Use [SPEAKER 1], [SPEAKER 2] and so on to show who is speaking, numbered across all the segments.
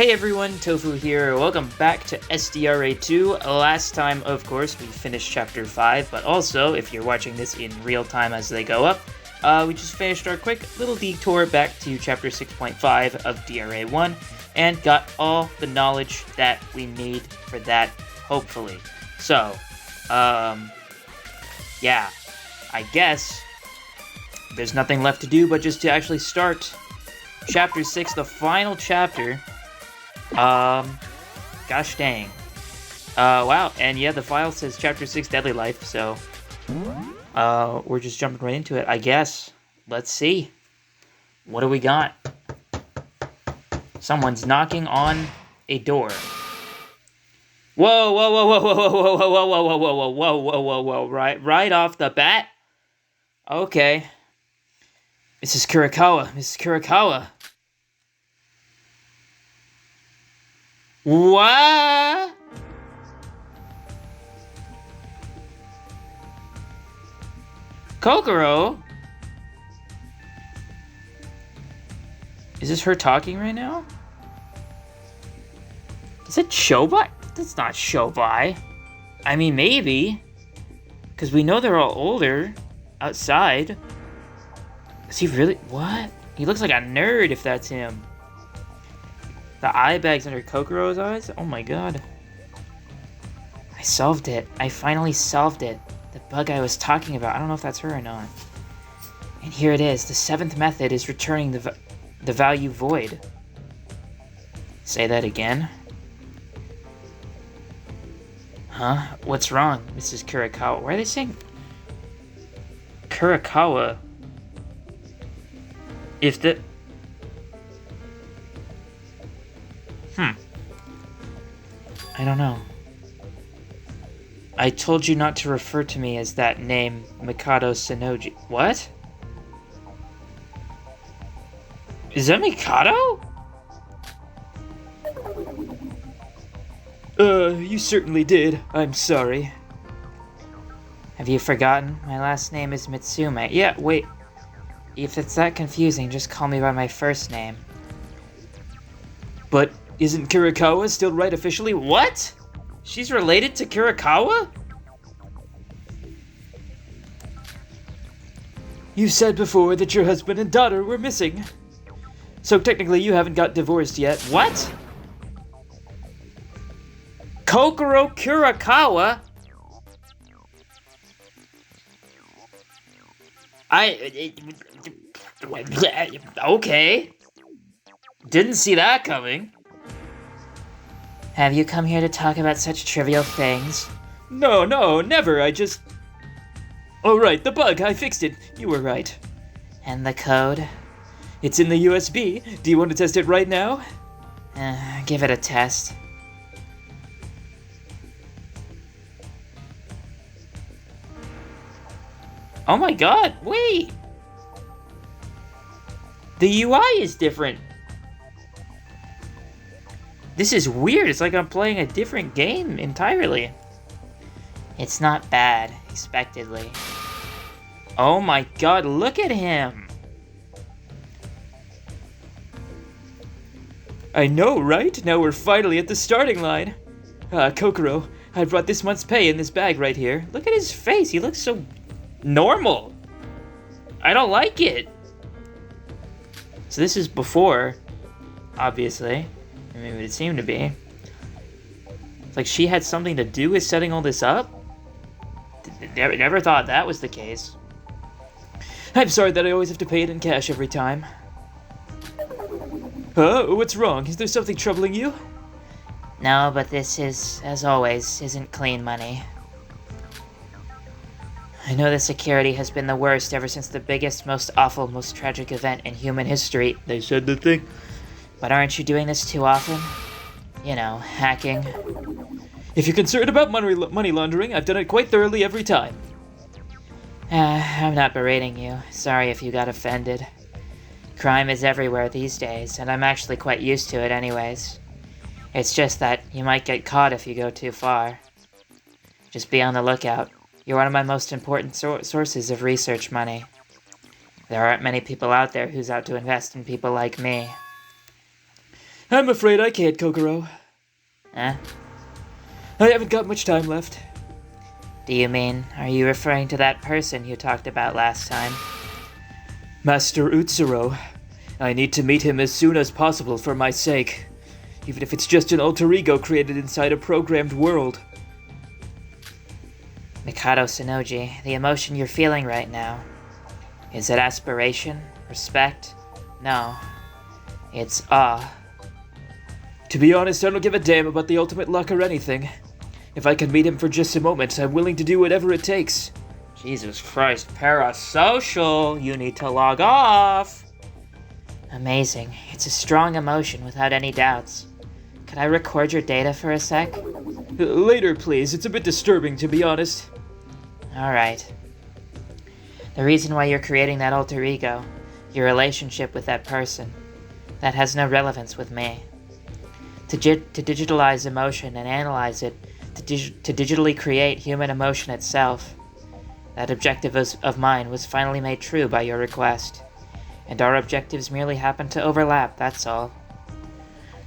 [SPEAKER 1] Hey everyone, Tofu here. Welcome back to SDRA2. Last time, of course, we finished Chapter 5, but also, if you're watching this in real time as they go up, we just finished our quick little detour back to Chapter 6.5 of DRA1, and got all the knowledge that we need for that, hopefully. So, yeah, I guess there's nothing left to do but just to actually start Chapter 6, the final chapter. Gosh dang. Wow, and yeah, the file says Chapter 6 Deadly Life, so, we're just jumping right into it, I guess. Let's see. What do we got? Someone's knocking on a door. Whoa, whoa, whoa, whoa, whoa, whoa, whoa, whoa, whoa, whoa, whoa, whoa, whoa, whoa, whoa, right off the bat? Okay. Mrs. Kurakawa. What? Kokoro? Is this her talking right now? Is it Shobai? That's not Shobai. I mean, maybe. Because we know they're all older. Outside. Is he really? What? He looks like a nerd if that's him. The eye bags under Kokoro's eyes? Oh my god. I solved it. I finally solved it. The bug I was talking about. I don't know if that's her or not. And here it is. The seventh method is returning the value void. Say that again. Huh? What's wrong, Mrs. Kurakawa? Why are they saying Kurakawa? If the... I don't know. I told you not to refer to me as that name, Mikado Sonoji. What? Is that Mikado? You certainly did. I'm sorry. Have you forgotten? My last name is Mitsume. Yeah, wait. If it's that confusing, just call me by my first name. But isn't Kurakawa still right officially? What? She's related to Kurakawa? You said before that your husband and daughter were missing. So technically you haven't got divorced yet. What? Kokoro Kurakawa? Okay. Didn't see that coming. Have you come here to talk about such trivial things? No, never. I just... Oh, right, the bug. I fixed it. You were right. And the code? It's in the USB. Do you want to test it right now? Give it a test. Oh my god, wait! The UI is different. This is weird. It's like I'm playing a different game entirely. It's not bad, expectedly. Oh my god, look at him! I know, right? Now we're finally at the starting line. Kokoro, I brought this month's pay in this bag right here. Look at his face. He looks so normal. I don't like it. So this is before, obviously. I mean, it seemed to be. It's like she had something to do with setting all this up? Never thought that was the case. I'm sorry that I always have to pay it in cash every time. What's wrong? Is there something troubling you? No, but this is, as always, isn't clean money. I know the security has been the worst ever since the biggest, most awful, most tragic event in human history. They said the thing. But aren't you doing this too often? You know, hacking. If you're concerned about money laundering, I've done it quite thoroughly every time. I'm not berating you. Sorry if you got offended. Crime is everywhere these days, and I'm actually quite used to it anyways. It's just that you might get caught if you go too far. Just be on the lookout. You're one of my most important sources of research money. There aren't many people out there who's out to invest in people like me.
[SPEAKER 2] I'm afraid I can't, Kokoro.
[SPEAKER 1] Huh?
[SPEAKER 2] I haven't got much time left.
[SPEAKER 1] Do you mean, are you referring to that person you talked about last time?
[SPEAKER 2] Master Utsuro. I need to meet him as soon as possible for my sake. Even if it's just an alter ego created inside a programmed world.
[SPEAKER 1] Mikado Sonoji, the emotion you're feeling right now, is it aspiration? Respect? No. It's awe.
[SPEAKER 2] To be honest, I don't give a damn about the ultimate luck or anything. If I can meet him for just a moment, I'm willing to do whatever it takes.
[SPEAKER 1] Jesus Christ, parasocial! You need to log off! Amazing. It's a strong emotion without any doubts. Could I record your data for a sec?
[SPEAKER 2] Later, please. It's a bit disturbing, to be honest.
[SPEAKER 1] Alright. The reason why you're creating that alter ego, your relationship with that person, that has no relevance with me. To digitalize emotion and analyze it, to digitally create human emotion itself, that objective of mine was finally made true by your request. And our objectives merely happen to overlap, that's all.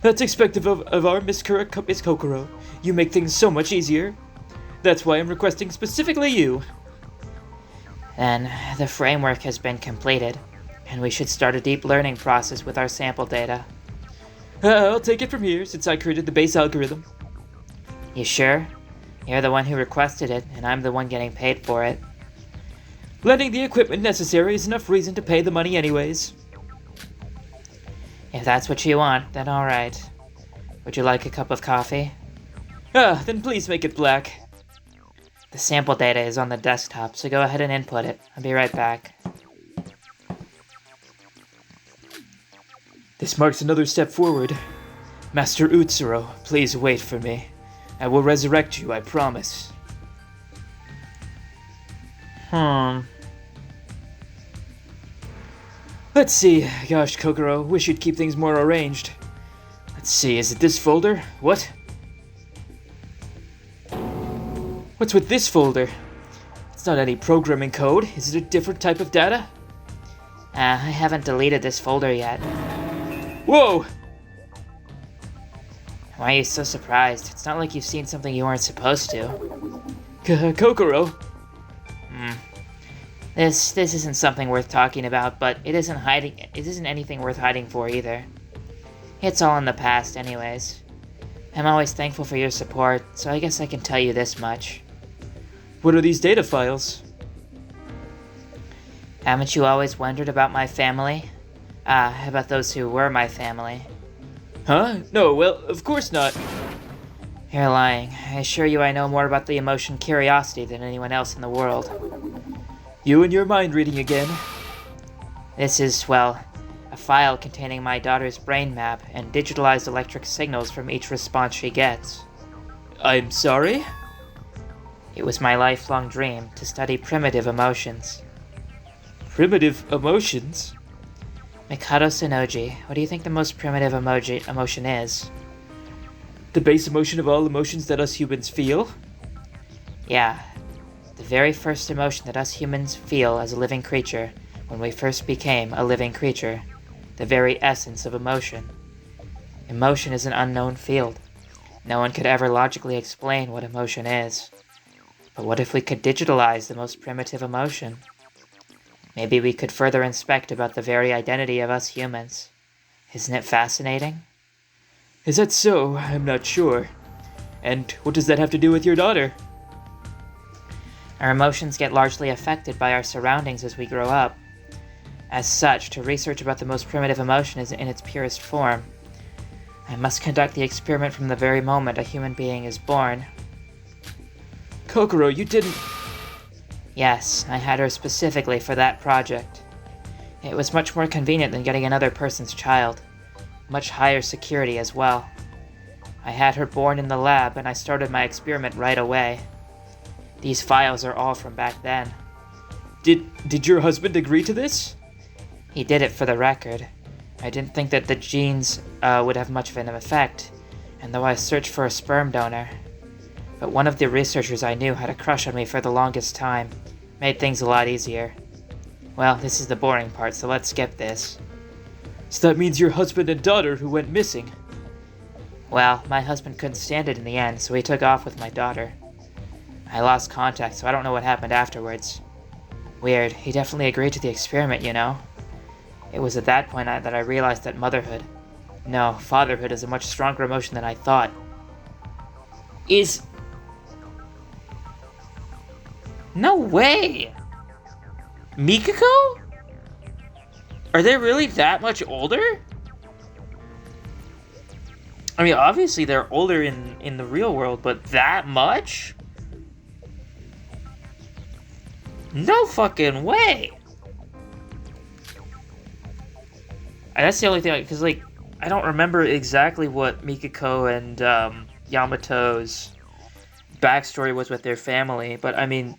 [SPEAKER 2] That's expected of our Miss Kokoro. You make things so much easier. That's why I'm requesting specifically you.
[SPEAKER 1] Then, the framework has been completed, and we should start a deep learning process with our sample data.
[SPEAKER 2] I'll take it from here, since I created the base algorithm.
[SPEAKER 1] You sure? You're the one who requested it, and I'm the one getting paid for it.
[SPEAKER 2] Lending the equipment necessary is enough reason to pay the money anyways.
[SPEAKER 1] If that's what you want, then alright. Would you like a cup of coffee?
[SPEAKER 2] Then please make it black.
[SPEAKER 1] The sample data is on the desktop, so go ahead and input it. I'll be right back.
[SPEAKER 2] This marks another step forward. Master Utsuro, please wait for me. I will resurrect you, I promise. Let's see. Gosh, Kokoro, wish you'd keep things more arranged. Let's see, is it this folder? What? What's with this folder? It's not any programming code. Is it a different type of data?
[SPEAKER 1] I haven't deleted this folder yet.
[SPEAKER 2] Whoa!
[SPEAKER 1] Why are you so surprised? It's not like you've seen something you weren't supposed to.
[SPEAKER 2] Kokoro?
[SPEAKER 1] This isn't something worth talking about, but it isn't anything worth hiding for either. It's all in the past anyways. I'm always thankful for your support, so I guess I can tell you this much.
[SPEAKER 2] What are these data files?
[SPEAKER 1] Haven't you always wondered about my family? About those who were my family.
[SPEAKER 2] Huh? No, well, of course not.
[SPEAKER 1] You're lying. I assure you I know more about the emotion curiosity than anyone else in the world.
[SPEAKER 2] You and your mind reading again.
[SPEAKER 1] This is, well, a file containing my daughter's brain map and digitalized electric signals from each response she gets.
[SPEAKER 2] I'm sorry?
[SPEAKER 1] It was my lifelong dream to study primitive emotions.
[SPEAKER 2] Primitive emotions?
[SPEAKER 1] Mikado Sonoji, what do you think the most primitive emotion is?
[SPEAKER 2] The base emotion of all emotions that us humans feel?
[SPEAKER 1] Yeah. The very first emotion that us humans feel as a living creature when we first became a living creature. The very essence of emotion. Emotion is an unknown field. No one could ever logically explain what emotion is. But what if we could digitalize the most primitive emotion? Maybe we could further inspect about the very identity of us humans. Isn't it fascinating?
[SPEAKER 2] Is that so? I'm not sure. And what does that have to do with your daughter?
[SPEAKER 1] Our emotions get largely affected by our surroundings as we grow up. As such, to research about the most primitive emotion is in its purest form. I must conduct the experiment from the very moment a human being is born.
[SPEAKER 2] Kokoro, you didn't...
[SPEAKER 1] Yes, I had her specifically for that project. It was much more convenient than getting another person's child. Much higher security as well. I had her born in the lab and I started my experiment right away. These files are all from back then.
[SPEAKER 2] Did your husband agree to this?
[SPEAKER 1] He did it for the record. I didn't think that the genes would have much of an effect, and though I searched for a sperm donor. But one of the researchers I knew had a crush on me for the longest time. Made things a lot easier. Well, this is the boring part, so let's skip this.
[SPEAKER 2] So that means your husband and daughter who went missing.
[SPEAKER 1] Well, my husband couldn't stand it in the end, so he took off with my daughter. I lost contact, so I don't know what happened afterwards. Weird, he definitely agreed to the experiment, you know? It was at that point that I realized that motherhood, no, fatherhood is a much stronger emotion than I thought. No way! Mikako? Are they really that much older? I mean, obviously they're older in the real world, but that much? No fucking way! And that's the only thing, because, like, I don't remember exactly what Mikako and Yamato's backstory was with their family, but I mean,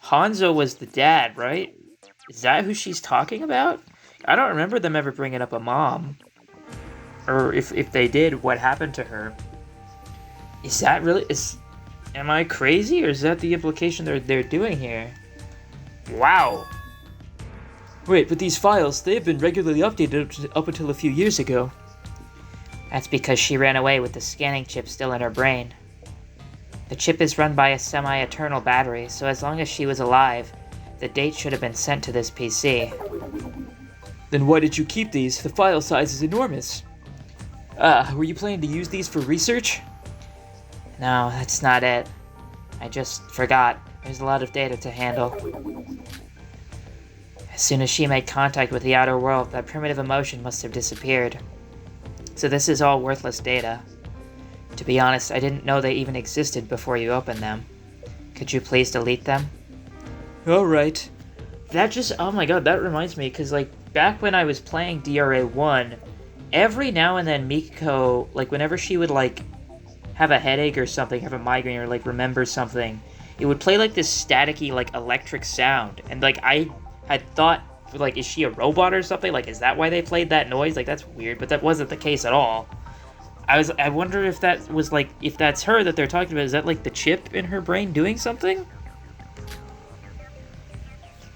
[SPEAKER 1] Hanzo was the dad, right? Is that who she's talking about? I don't remember them ever bringing up a mom. Or if they did, what happened to her? Is that really... Am I crazy, or is that the implication they're doing here? Wow.
[SPEAKER 2] Wait, but these files, they have been regularly updated up until a few years ago.
[SPEAKER 1] That's because she ran away with the scanning chip still in her brain. The chip is run by a semi-eternal battery, so as long as she was alive, the date should have been sent to this PC.
[SPEAKER 2] Then why did you keep these? The file size is enormous. Were you planning to use these for research?
[SPEAKER 1] No, that's not it. I just forgot. There's a lot of data to handle. As soon as she made contact with the outer world, that primitive emotion must have disappeared. So this is all worthless data. To be honest, I didn't know they even existed before you opened them. Could you please delete them?
[SPEAKER 2] Alright.
[SPEAKER 1] That just, oh my god, that reminds me, because, like, back when I was playing DRA 1, every now and then Mikako, like, whenever she would, like, have a headache or something, have a migraine, or, like, remember something, it would play, like, this staticky, like, electric sound, and, like, I had thought, like, is she a robot or something? Like, is that why they played that noise? Like, that's weird, but that wasn't the case at all. I wonder if that was, like, if that's her that they're talking about, is that, like, the chip in her brain doing something?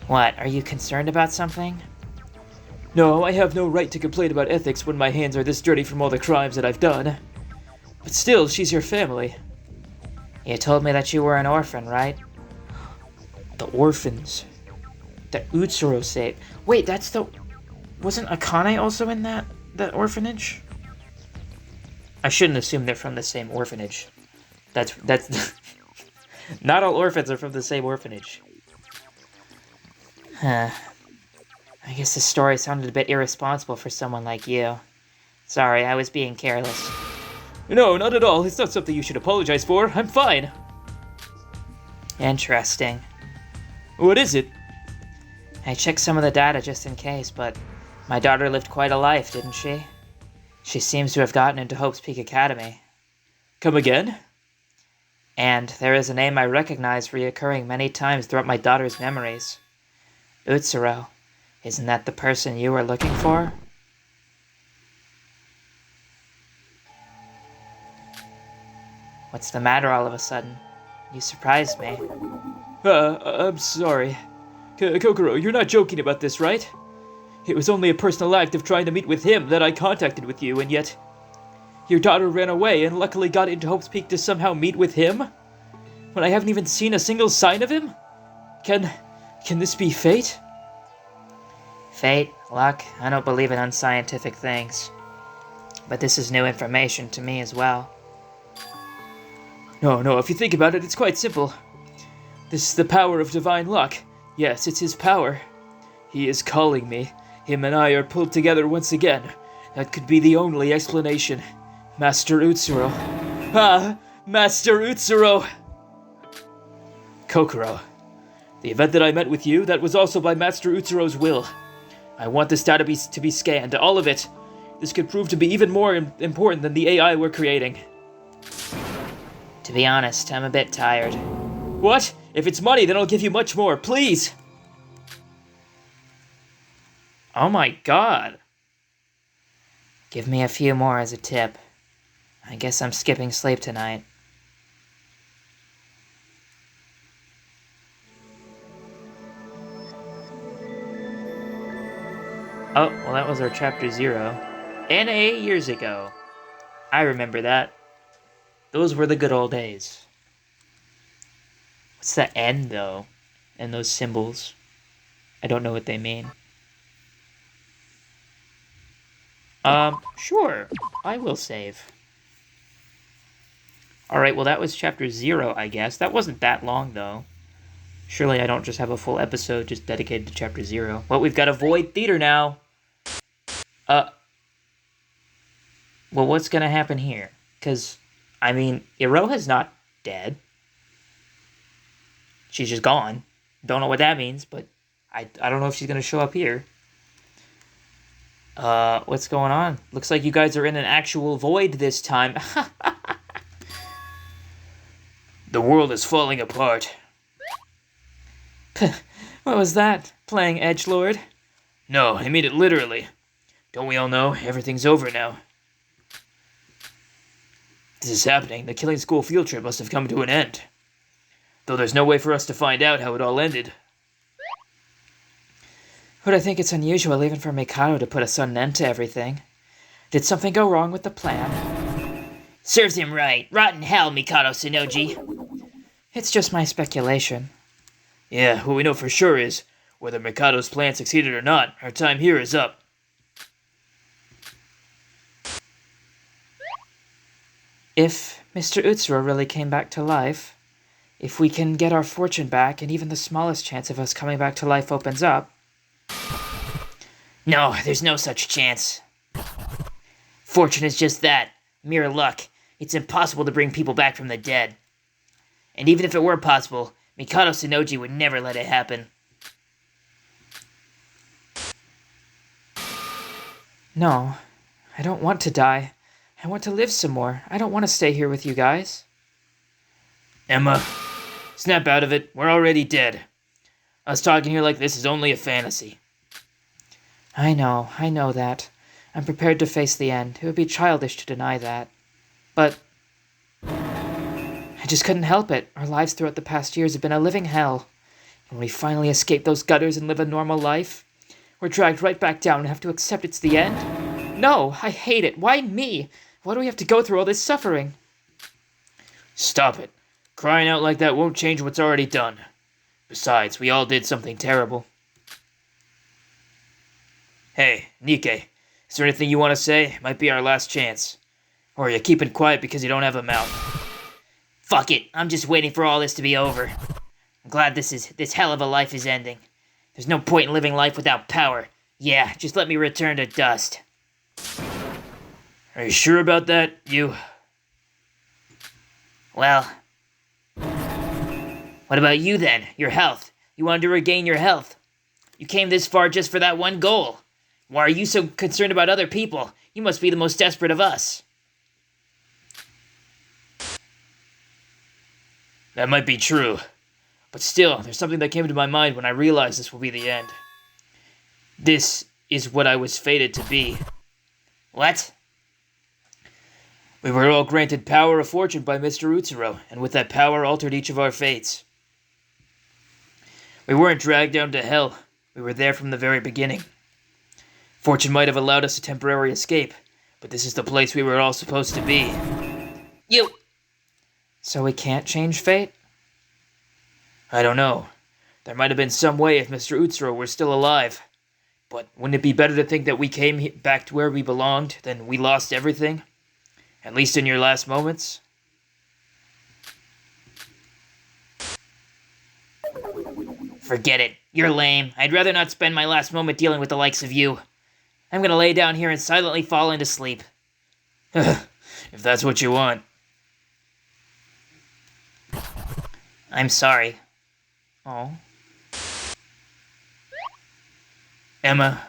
[SPEAKER 1] What, are you concerned about something?
[SPEAKER 2] No, I have no right to complain about ethics when my hands are this dirty from all the crimes that I've done. But still, she's your family.
[SPEAKER 1] You told me that you were an orphan, right?
[SPEAKER 2] The orphans.
[SPEAKER 1] The Utsuro saved. Wait, that's the... Wasn't Akane also in that orphanage? I shouldn't assume they're from the same orphanage. That's... Not all orphans are from the same orphanage. Huh. I guess this story sounded a bit irresponsible for someone like you. Sorry, I was being careless.
[SPEAKER 2] No, not at all. It's not something you should apologize for. I'm fine.
[SPEAKER 1] Interesting.
[SPEAKER 2] What is it?
[SPEAKER 1] I checked some of the data just in case, but my daughter lived quite a life, didn't she? She seems to have gotten into Hope's Peak Academy.
[SPEAKER 2] Come again?
[SPEAKER 1] And there is a name I recognize reoccurring many times throughout my daughter's memories. Utsuro. Isn't that the person you were looking for? What's the matter all of a sudden? You surprised me.
[SPEAKER 2] I'm sorry. Kokoro, you're not joking about this, right? It was only a personal act of trying to meet with him that I contacted with you, and yet... Your daughter ran away and luckily got into Hope's Peak to somehow meet with him? When I haven't even seen a single sign of him? Can this be fate?
[SPEAKER 1] Fate, luck, I don't believe in unscientific things. But this is new information to me as well.
[SPEAKER 2] No, if you think about it, it's quite simple. This is the power of divine luck. Yes, it's his power. He is calling me. Him and I are pulled together once again. That could be the only explanation. Master Utsuro. Master Utsuro! Kokoro. The event that I met with you, that was also by Master Utsuro's will. I want this data to be scanned, all of it. This could prove to be even more important than the AI we're creating.
[SPEAKER 1] To be honest, I'm a bit tired.
[SPEAKER 2] What? If it's money, then I'll give you much more, please!
[SPEAKER 1] Oh my god! Give me a few more as a tip. I guess I'm skipping sleep tonight. Oh, well that was our chapter 0. NA years ago. I remember that. Those were the good old days. What's the N, though? And those symbols? I don't know what they mean. Sure. I will save. Alright, well that was chapter 0, I guess. That wasn't that long, though. Surely I don't just have a full episode just dedicated to chapter 0. Well, we've got a Void Theater now. Well, what's gonna happen here? Because, I mean, Iroha's not dead. She's just gone. Don't know what that means, but I don't know if she's gonna show up here. What's going on? Looks like you guys are in an actual void this time.
[SPEAKER 2] The world is falling apart.
[SPEAKER 1] What was that? Playing edgelord?
[SPEAKER 2] No, I mean it literally. Don't we all know everything's over now? This is happening. The killing school field trip must have come to an end. Though there's no way for us to find out how it all ended.
[SPEAKER 1] But I think it's unusual even for Mikado to put a sudden end to everything. Did something go wrong with the plan?
[SPEAKER 3] Serves him right. Rotten hell, Mikado Sonoji.
[SPEAKER 1] It's just my speculation.
[SPEAKER 2] Yeah, what we know for sure is, whether Mikado's plan succeeded or not, our time here is up.
[SPEAKER 1] If Mr. Utsuro really came back to life, if we can get our fortune back and even the smallest chance of us coming back to life opens up...
[SPEAKER 3] No, there's no such chance. Fortune is just that. Mere luck. It's impossible to bring people back from the dead. And even if it were possible, Mikado Sonoji would never let it happen.
[SPEAKER 1] No, I don't want to die. I want to live some more. I don't want to stay here with you guys.
[SPEAKER 2] Emma, snap out of it. We're already dead. Us talking here like this is only a fantasy.
[SPEAKER 1] I know that. I'm prepared to face the end. It would be childish to deny that. But I just couldn't help it. Our lives throughout the past years have been a living hell. When we finally escape those gutters and live a normal life, we're dragged right back down and have to accept it's the end? No, I hate it. Why me? Why do we have to go through all this suffering?
[SPEAKER 2] Stop it. Crying out like that won't change what's already done. Besides, we all did something terrible. Hey, Nikke, is there anything you want to say? Might be our last chance. Or are you keeping quiet because you don't have a mouth?
[SPEAKER 3] Fuck it, I'm just waiting for all this to be over. I'm glad this hell of a life is ending. There's no point in living life without power. Yeah, just let me return to dust.
[SPEAKER 2] Are you sure about that, you?
[SPEAKER 3] Well, what about you then? Your health. You wanted to regain your health. You came this far just for that one goal. Why are you so concerned about other people? You must be the most desperate of us.
[SPEAKER 2] That might be true. But still, there's something that came to my mind when I realized this will be the end. This is what I was fated to be.
[SPEAKER 3] What?
[SPEAKER 2] We were all granted power of fortune by Mr. Utsuro, and with that power altered each of our fates. We weren't dragged down to hell. We were there from the very beginning. Fortune might have allowed us a temporary escape, but this is the place we were all supposed to be.
[SPEAKER 3] You!
[SPEAKER 1] So we can't change fate?
[SPEAKER 2] I don't know. There might have been some way if Mr. Utsuro were still alive. But wouldn't it be better to think that we came back to where we belonged than we lost everything? At least in your last moments?
[SPEAKER 3] Forget it. You're lame. I'd rather not spend my last moment dealing with the likes of you. I'm gonna lay down here and silently fall into sleep.
[SPEAKER 2] If that's what you want.
[SPEAKER 3] I'm sorry.
[SPEAKER 1] Oh.
[SPEAKER 2] Emma.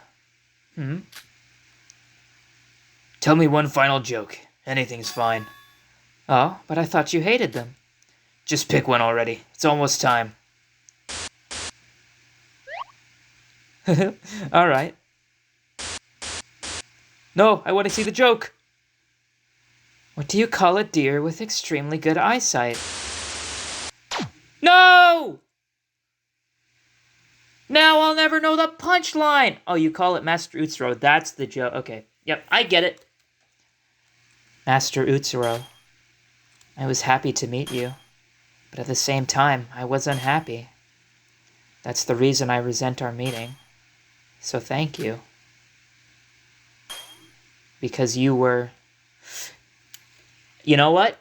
[SPEAKER 2] Tell me one final joke. Anything's fine.
[SPEAKER 1] Oh, but I thought you hated them.
[SPEAKER 2] Just pick one already. It's almost time.
[SPEAKER 1] All right.
[SPEAKER 2] No, I want to see the joke.
[SPEAKER 1] What do you call a deer with extremely good eyesight?
[SPEAKER 3] No! Now I'll never know the punchline!
[SPEAKER 1] Oh, you call it Master Utsuro. That's the joke. Okay. Yep, I get it. Master Utsuro, I was happy to meet you, but at the same time, I was unhappy. That's the reason I resent our meeting. So thank you. Because you were... You know what?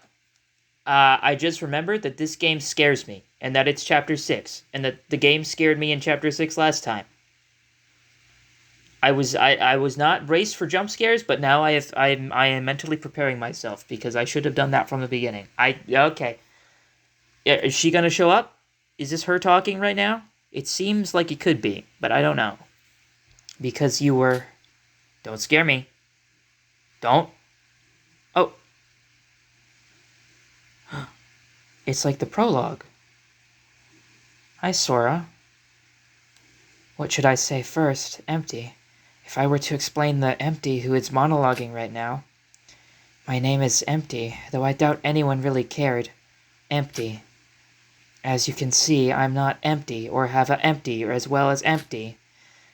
[SPEAKER 1] I just remembered that this game scares me, and that it's Chapter 6, and that the game scared me in Chapter 6 last time. I was not braced for jump scares, but now I am mentally preparing myself, because I should have done that from the beginning. Okay. Is she gonna show up? Is this her talking right now? It seems like it could be, but I don't know. Because you were... Don't scare me. Don't. Oh. It's like the prologue. Hi, Sora. What should I say first? Empty. If I were to explain the Empty who is monologuing right now. My name is Empty, though I doubt anyone really cared. Empty. As you can see, I'm not empty, or have a empty, or as well as empty.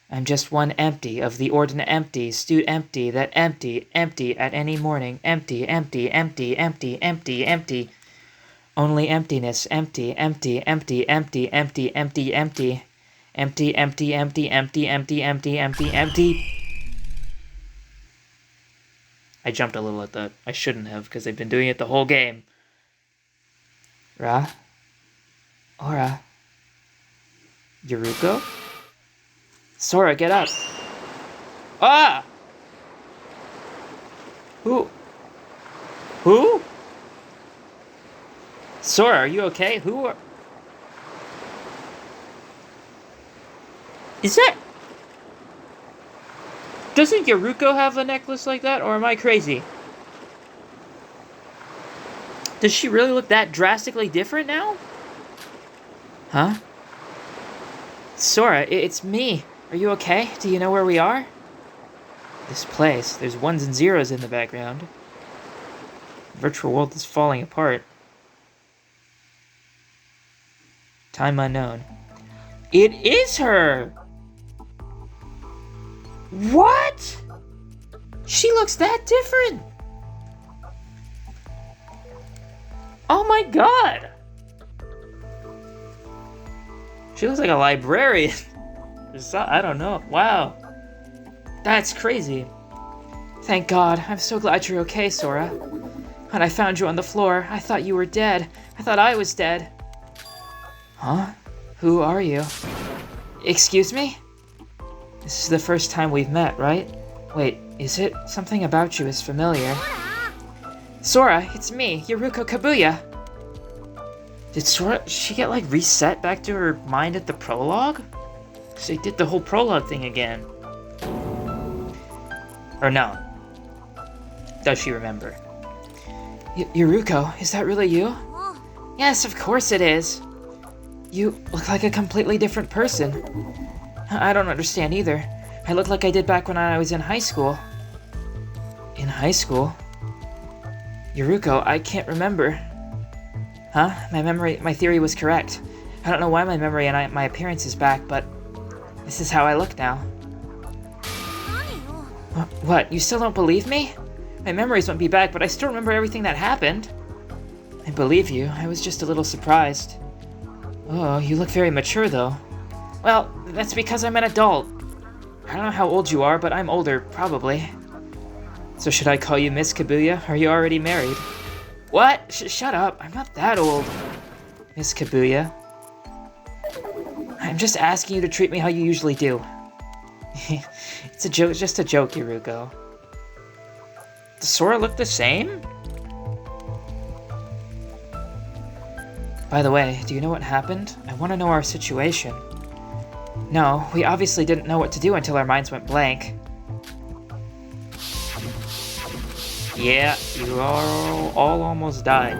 [SPEAKER 1] I'm just one empty of the ordinate empty, stewed empty, that empty at any morning, empty, empty, empty, empty, empty, empty. Only emptiness, empty, empty, empty, empty, empty, empty, empty. Empty, empty, empty, empty, empty, empty, empty, empty. I jumped a little at that. I shouldn't have, because I've been doing it the whole game. Ra? Ora? Yuruko? Sora, get up! Ah! Who? Sora, are you okay? Who are... Is that... Doesn't Yuruko have a necklace like that, or am I crazy? Does she really look that drastically different now? Huh? Sora, it's me. Are you okay? Do you know where we are? This place. There's ones and zeros in the background. The virtual world is falling apart. Time unknown. It is her! What? She looks that different! Oh my god! She looks like a librarian. I don't know. Wow. That's crazy. Thank God. I'm so glad you're okay, Sora. When I found you on the floor, I thought you were dead. I thought I was dead. Huh? Who are you? Excuse me? This is the first time we've met, right? Wait, is it? Something about you is familiar. Sora, it's me, Yuruko Kabuya. Did she get, like, reset back to her mind at the prologue? Because they did the whole prologue thing again. Or no. Does she remember? Yuruko, is that really you? Yes, of course it is. You look like a completely different person. I don't understand either. I look like I did back when I was in high school. In high school? Yuruko, I can't remember. Huh? My theory was correct. I don't know why my memory and my appearance is back, but this is how I look now. What? You still don't believe me? My memories won't be back, but I still remember everything that happened. I believe you. I was just a little surprised. Oh, you look very mature, though. Well, that's because I'm an adult. I don't know how old you are, but I'm older, probably. So should I call you Miss Kabuya? Are you already married? What? Shut up. I'm not that old. Miss Kabuya. I'm just asking you to treat me how you usually do. It's a joke, just a joke, Yuruko. Does Sora look the same? By the way, do you know what happened? I want to know our situation. No, we obviously didn't know what to do until our minds went blank. Yeah, you all almost died.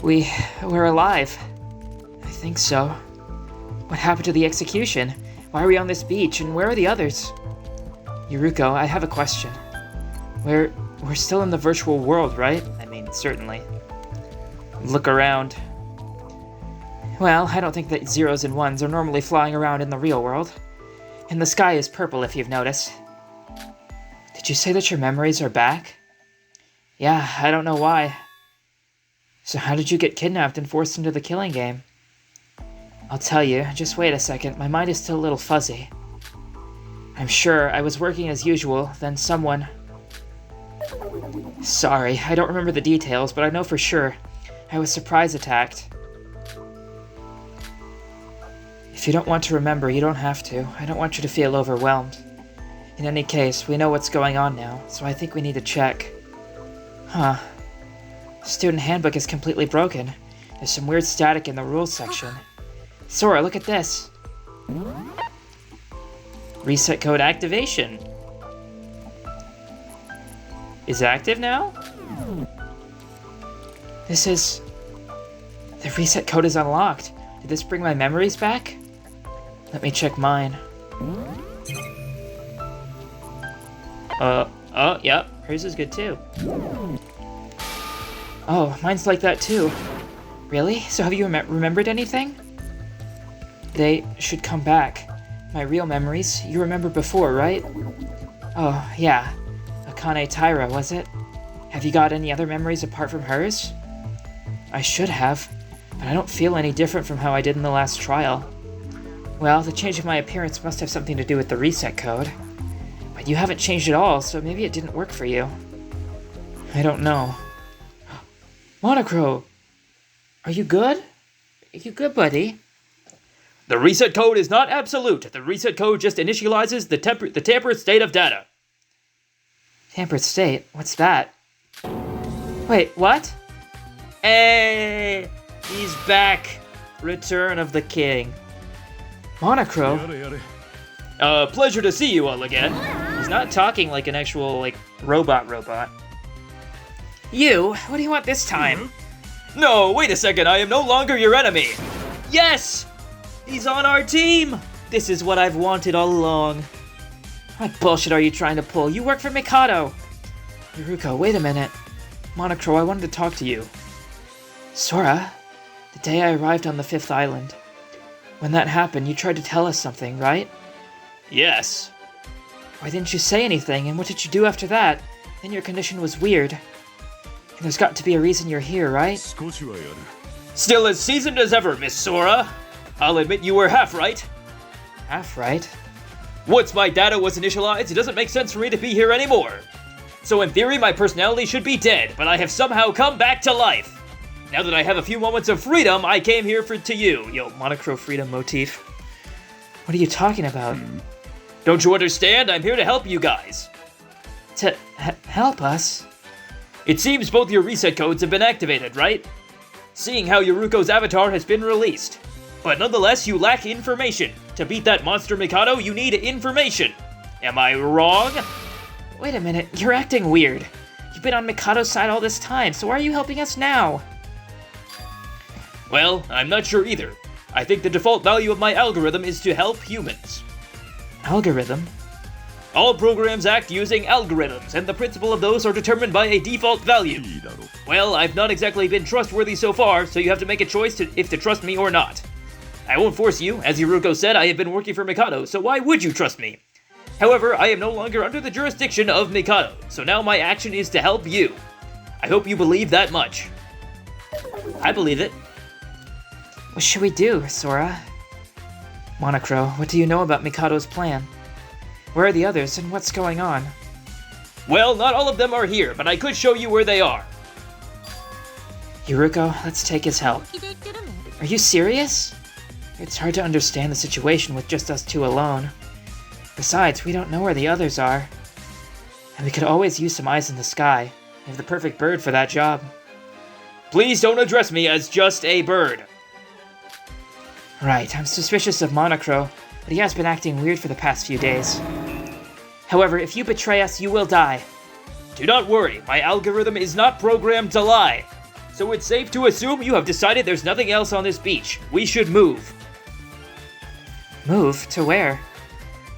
[SPEAKER 1] We're alive. I think so. What happened to the execution? Why are we on this beach, and where are the others? Yuruko, I have a question. We're still in the virtual world, right? I mean, certainly. Look around. Well, I don't think that zeros and ones are normally flying around in the real world. And the sky is purple, if you've noticed. Did you say that your memories are back? Yeah, I don't know why. So how did you get kidnapped and forced into the killing game? I'll tell you, just wait a second, my mind is still a little fuzzy. I'm sure I was working as usual, then someone... Sorry, I don't remember the details, but I know for sure I was surprise attacked. If you don't want to remember, you don't have to. I don't want you to feel overwhelmed. In any case, we know what's going on now, so I think we need to check. Huh. The student handbook is completely broken. There's some weird static in the rules section. Sora, look at this.
[SPEAKER 3] Reset code activation. Is active now?
[SPEAKER 1] This is... The reset code is unlocked. Did this bring my memories back? Let me check mine.
[SPEAKER 3] Oh, yep. Hers is good too.
[SPEAKER 1] Oh, mine's like that too. Really? So have you remembered anything? They should come back. My real memories. You remember before, right? Oh, yeah. Akane Taira, was it? Have you got any other memories apart from hers? I should have, but I don't feel any different from how I did in the last trial. Well, the change of my appearance must have something to do with the reset code. But you haven't changed at all, so maybe it didn't work for you. I don't know. Monocro! Are you good? Are you good, buddy?
[SPEAKER 2] The reset code is not absolute. The reset code just initializes the tampered state of data.
[SPEAKER 1] Tampered state? What's that? Wait, what?
[SPEAKER 3] Hey! He's back! Return of the King.
[SPEAKER 1] Monocro?
[SPEAKER 2] Pleasure to see you all again.
[SPEAKER 3] He's not talking like an actual, robot.
[SPEAKER 1] You? What do you want this time?
[SPEAKER 2] No, wait a second, I am no longer your enemy.
[SPEAKER 3] Yes! He's on our team! This is what I've wanted all along.
[SPEAKER 1] What bullshit are you trying to pull? You work for Mikado! Yuruko, wait a minute. Monocro, I wanted to talk to you. Sora, the day I arrived on the 5th island. When that happened, you tried to tell us something, right?
[SPEAKER 2] Yes.
[SPEAKER 1] Why didn't you say anything, and what did you do after that? Then your condition was weird. And there's got to be a reason you're here, right?
[SPEAKER 2] Still as seasoned as ever, Miss Sora. I'll admit you were half right.
[SPEAKER 1] Half right?
[SPEAKER 2] Once my data was initialized, it doesn't make sense for me to be here anymore. So in theory, my personality should be dead, but I have somehow come back to life. Now that I have a few moments of freedom, I came here to you.
[SPEAKER 1] Yo, Monocro freedom motif. What are you talking about?
[SPEAKER 2] Don't you understand? I'm here to help you guys.
[SPEAKER 1] To help us?
[SPEAKER 2] It seems both your reset codes have been activated, right? Seeing how Yuruko's avatar has been released. But nonetheless, you lack information. To beat that monster Mikado, you need information. Am I wrong?
[SPEAKER 1] Wait a minute, you're acting weird. You've been on Mikado's side all this time, so why are you helping us now?
[SPEAKER 2] Well, I'm not sure either. I think the default value of my algorithm is to help humans.
[SPEAKER 1] Algorithm?
[SPEAKER 2] All programs act using algorithms, and the principle of those are determined by a default value. Well, I've not exactly been trustworthy so far, so you have to make a choice if to trust me or not. I won't force you. As Yuruko said, I have been working for Mikado, so why would you trust me? However, I am no longer under the jurisdiction of Mikado, so now my action is to help you. I hope you believe that much.
[SPEAKER 3] I believe it.
[SPEAKER 1] What should we do, Sora? Monocro, what do you know about Mikado's plan? Where are the others, and what's going on?
[SPEAKER 2] Well, not all of them are here, but I could show you where they are.
[SPEAKER 1] Yuruko, let's take his help. Are you serious? It's hard to understand the situation with just us two alone. Besides, we don't know where the others are. And we could always use some eyes in the sky. We have the perfect bird for that job.
[SPEAKER 2] Please don't address me as just a bird.
[SPEAKER 1] Right, I'm suspicious of Monocro, but he has been acting weird for the past few days. However, if you betray us, you will die.
[SPEAKER 2] Do not worry, my algorithm is not programmed to lie. So it's safe to assume you have decided there's nothing else on this beach. We should move.
[SPEAKER 1] Move? To where?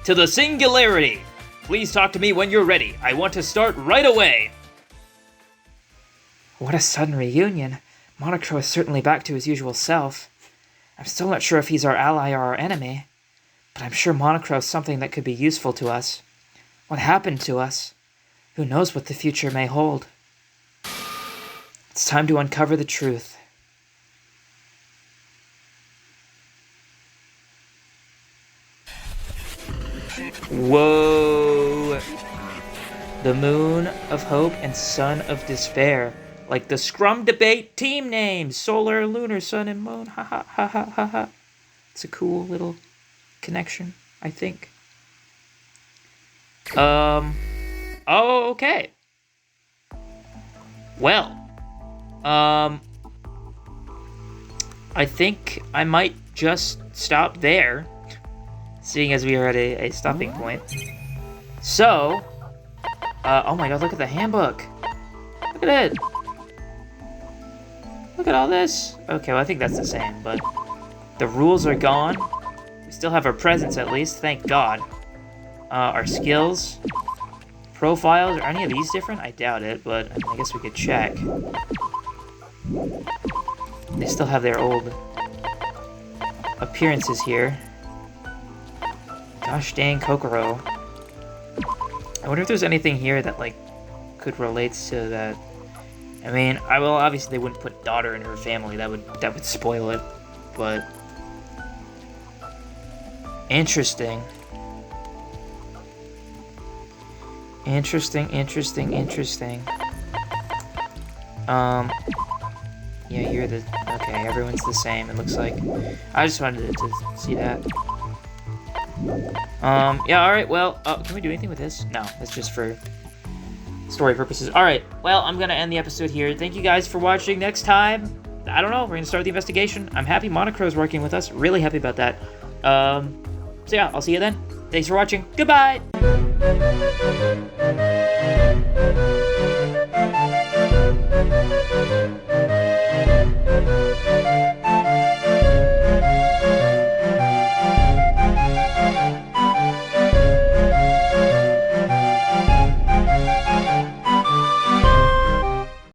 [SPEAKER 2] To the Singularity. Please talk to me when you're ready. I want to start right away.
[SPEAKER 1] What a sudden reunion. Monocro is certainly back to his usual self. I'm still not sure if he's our ally or our enemy, but I'm sure Monocro is something that could be useful to us. What happened to us? Who knows what the future may hold? It's time to uncover the truth. Whoa! The moon of hope and sun of despair. Like the Scrum Debate team names. Solar, lunar, sun, and moon. Ha ha ha ha ha ha. It's a cool little connection, I think. Oh, okay. Well, I think I might just stop there, seeing as we are at a stopping point. So, oh my god, look at the handbook. Look at it. Look at all this. Okay, well, I think that's the same, but the rules are gone. We still have our presence, at least, thank God. Our skills, profiles, are any of these different? I doubt it, but I guess we could check. They still have their old appearances here. Gosh dang Kokoro. I wonder if there's anything here that, like, could relate to that. I mean, obviously they wouldn't put daughter in her family. That would spoil it. But interesting. Interesting. Yeah, you're the... Okay, everyone's the same, it looks like. I just wanted to see that. Yeah, alright, well, can we do anything with this? No, that's just for story purposes. Alright, well, I'm gonna end the episode here. Thank you guys for watching. Next time, I don't know, we're gonna start the investigation. I'm happy Monocro's working with us. Really happy about that. So yeah, I'll see you then. Thanks for watching. Goodbye!